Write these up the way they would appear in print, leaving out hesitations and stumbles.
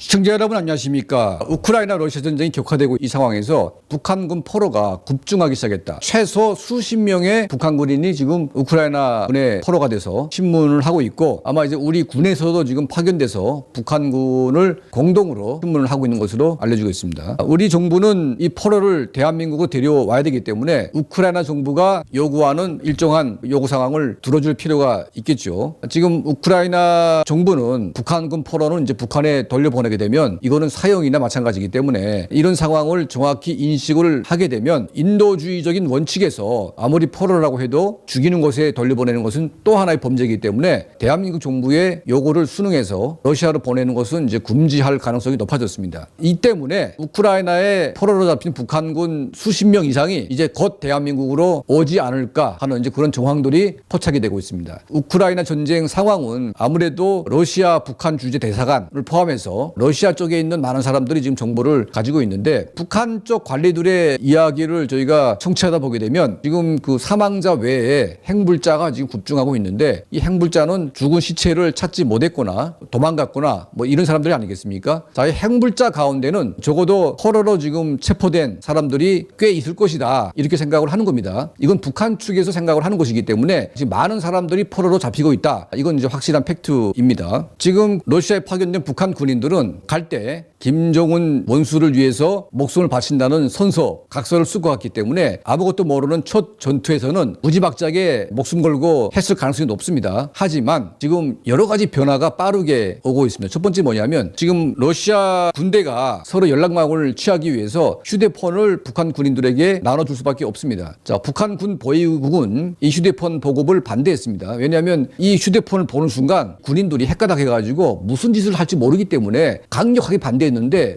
시청자 여러분 안녕하십니까. 우크라이나 러시아 전쟁이 격화되고 이 상황에서 북한군 포로가 급증하기 시작했다. 최소 수십 명의 북한 군인이 지금 우크라이나 군의 포로가 돼서 신문을 하고 있고, 아마 이제 우리 군에서도 지금 파견돼서 북한군을 공동으로 신문을 하고 있는 것으로 알려지고 있습니다. 우리 정부는 이 포로를 대한민국으로 데려와야 되기 때문에 우크라이나 정부가 요구하는 일정한 요구 상황을 들어줄 필요가 있겠죠. 지금 우크라이나 정부는 북한군 포로는 이제 북한에 돌려보내게 되면 이거는 사형이나 마찬가지이기 때문에 이런 상황을 정확히 인식을 하게 되면 인도주의적인 원칙에서 아무리 포로라고 해도 죽이는 곳에 돌려보내는 것은 또 하나의 범죄이기 때문에 대한민국 정부의 요구를 순응해서 러시아로 보내는 것은 이제 금지할 가능성이 높아졌습니다. 이 때문에 우크라이나에 포로로 잡힌 북한군 수십 명 이상이 이제 곧 대한민국으로 오지 않을까 하는 이제 그런 정황들이 포착이 되고 있습니다. 우크라이나 전쟁 상황은 아무래도 러시아 북한 주재 대사관을 포함해서 러시아 쪽에 있는 많은 사람들이 지금 정보를 가지고 있는데, 북한 쪽 관리들의 이야기를 저희가 청취하다 보게 되면 지금 그 사망자 외에 행불자가 지금 급증하고 있는데, 이 행불자는 죽은 시체를 찾지 못했거나 도망갔거나 뭐 이런 사람들이 아니겠습니까? 자, 이 행불자 가운데는 적어도 포로로 지금 체포된 사람들이 꽤 있을 것이다, 이렇게 생각을 하는 겁니다. 이건 북한 측에서 생각을 하는 것이기 때문에 지금 많은 사람들이 포로로 잡히고 있다. 이건 이제 확실한 팩트입니다. 지금 러시아에 파견된 북한 군인들은 갈 때 김정은 원수를 위해서 목숨을 바친다는 선서, 각서를 쓰고 왔기 때문에 아무것도 모르는 첫 전투에서는 무지막지하게 목숨 걸고 했을 가능성이 높습니다. 하지만 지금 여러 가지 변화가 빠르게 오고 있습니다. 첫 번째 뭐냐면, 지금 러시아 군대가 서로 연락망을 취하기 위해서 휴대폰을 북한 군인들에게 나눠줄 수밖에 없습니다. 자, 북한 군 보위국은 이 휴대폰 보급을 반대했습니다. 왜냐하면 이 휴대폰을 보는 순간 군인들이 헷가닥해가지고 무슨 짓을 할지 모르기 때문에 강력하게 반대했는데,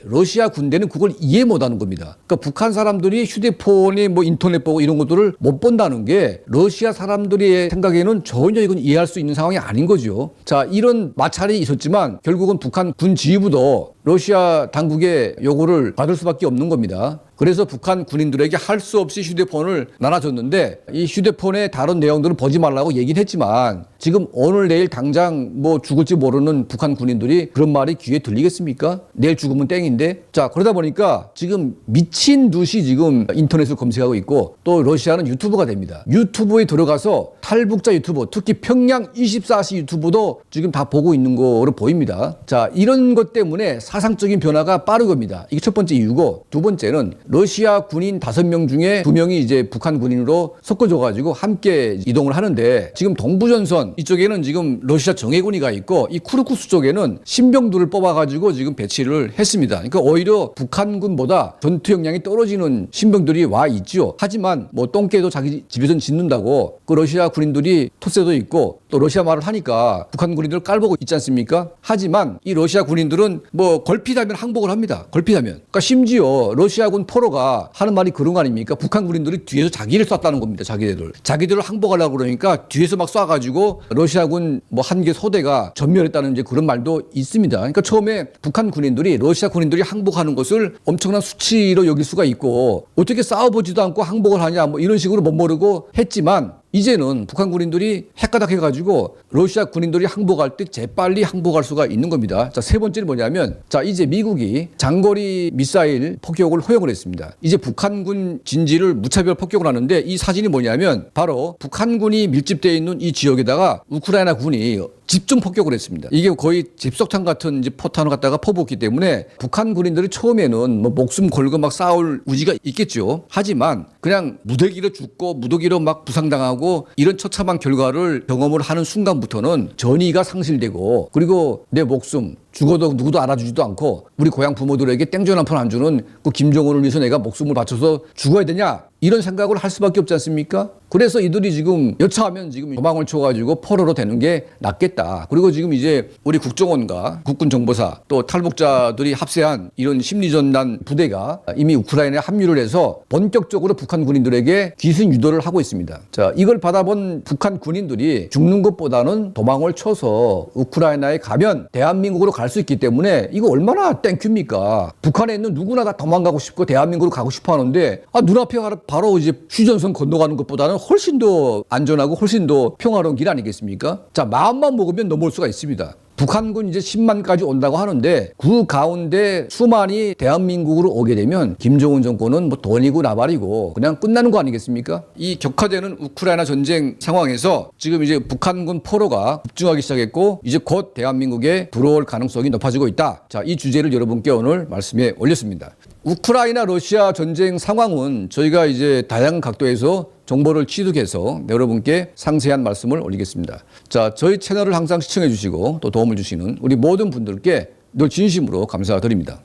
러시아 군대는 그걸 이해 못하는 겁니다. 그러니까 북한 사람들이 휴대폰에 뭐 인터넷 보고 이런 것들을 못 본다는 게 러시아 사람들의 생각에는 전혀 이건 이해할 수 있는 상황이 아닌 거죠. 자, 이런 마찰이 있었지만 결국은 북한 군 지휘부도 러시아 당국의 요구를 받을 수밖에 없는 겁니다. 그래서 북한 군인들에게 할 수 없이 휴대폰을 나눠줬는데, 이 휴대폰의 다른 내용들은 보지 말라고 얘기는 했지만 지금 오늘 내일 당장 뭐 죽을지 모르는 북한 군인들이 그런 말이 귀에 들리겠습니까? 내일 죽으면 땡인데. 자, 그러다 보니까 지금 미친 듯이 지금 인터넷을 검색하고 있고, 또 러시아는 유튜브가 됩니다. 유튜브에 들어가서 탈북자 유튜버, 특히 평양 24시 유튜브도 지금 다 보고 있는 거로 보입니다. 자, 이런 것 때문에 사상적인 변화가 빠른 겁니다. 이게 첫 번째 이유고, 두 번째는 러시아 군인 5명 중에 2명이 이제 북한 군인으로 섞어져가지고 함께 이동을 하는데, 지금 동부전선 이쪽에는 지금 러시아 정예군이 가 있고, 이 쿠르쿠스 쪽에는 신병들을 뽑아가지고 지금 배치를 했습니다. 그러니까 오히려 북한군보다 전투 역량이 떨어지는 신병들이 와 있죠. 하지만 뭐 똥개도 자기 집에선 짖는다고 그 러시아 군인들이 토세도 있고 또 러시아 말을 하니까 북한 군인들 깔보고 있지 않습니까? 하지만 이 러시아 군인들은 뭐 걸핏하면 항복을 합니다. 걸핏하면. 그러니까 심지어 러시아군 포로가 하는 말이 그런 거 아닙니까? 북한 군인들이 뒤에서 자기를 쐈다는 겁니다. 자기들을 항복하려고 그러니까 뒤에서 막 쏴가지고 러시아군 뭐 한 개 소대가 전멸했다는 이제 그런 말도 있습니다. 그러니까 처음에 북한 군인들이 러시아 군인들이 항복하는 것을 엄청난 수치로 여길 수가 있고, 어떻게 싸워보지도 않고 항복을 하냐 뭐 이런 식으로 멋모르고 했지만, 이제는 북한 군인들이 헷가닥해가지고 러시아 군인들이 항복할 때 재빨리 항복할 수가 있는 겁니다. 자, 세 번째는 뭐냐면, 자, 이제 미국이 장거리 미사일 폭격을 허용을 했습니다. 이제 북한군 진지를 무차별 폭격을 하는데, 이 사진이 뭐냐면 바로 북한군이 밀집되어 있는 이 지역에다가 우크라이나 군이 집중 폭격을 했습니다. 이게 거의 집속탄 같은 이제 포탄을 갖다가 퍼붓기 때문에 북한 군인들이 처음에는 뭐 목숨 걸고 막 싸울 의지가 있겠죠. 하지만 그냥 무더기로 죽고 무더기로 막 부상당하고 이런 처참한 결과를 경험을 하는 순간부터는 전의가 상실되고, 그리고 내 목숨 죽어도 누구도 알아주지도 않고 우리 고향 부모들에게 땡전 한 푼 안 주는 그 김정은을 위해서 내가 목숨을 바쳐서 죽어야 되냐, 이런 생각을 할 수밖에 없지 않습니까? 그래서 이들이 지금 여차하면 지금 도망을 쳐가지고 포로로 되는 게 낫겠다. 그리고 지금 이제 우리 국정원과 국군정보사 또 탈북자들이 합세한 이런 심리전단 부대가 이미 우크라이나에 합류를 해서 본격적으로 북한 군인들에게 귀순 유도를 하고 있습니다. 자, 이걸 받아본 북한 군인들이 죽는 것보다는 도망을 쳐서 우크라이나에 가면 대한민국으로 갈 수 있기 때문에 이거 얼마나 땡큐입니까? 북한에 있는 누구나 다 도망가고 싶고 대한민국으로 가고 싶어 하는데, 눈앞에 바로 이제 휴전선 건너가는 것보다는 훨씬 더 안전하고 훨씬 더 평화로운 길 아니겠습니까? 자, 마음만 먹으면 넘어올 수가 있습니다. 북한군 이제 10만까지 온다고 하는데 그 가운데 수만이 대한민국으로 오게 되면 김정은 정권은 뭐 돈이고 나발이고 그냥 끝나는 거 아니겠습니까? 이 격화되는 우크라이나 전쟁 상황에서 지금 이제 북한군 포로가 급증하기 시작했고 이제 곧 대한민국에 들어올 가능성이 높아지고 있다. 자, 이 주제를 여러분께 오늘 말씀에 올렸습니다. 우크라이나 러시아 전쟁 상황은 저희가 이제 다양한 각도에서 정보를 취득해서 여러분께 상세한 말씀을 올리겠습니다. 자, 저희 채널을 항상 시청해 주시고 또 도움을 주시는 우리 모든 분들께 늘 진심으로 감사드립니다.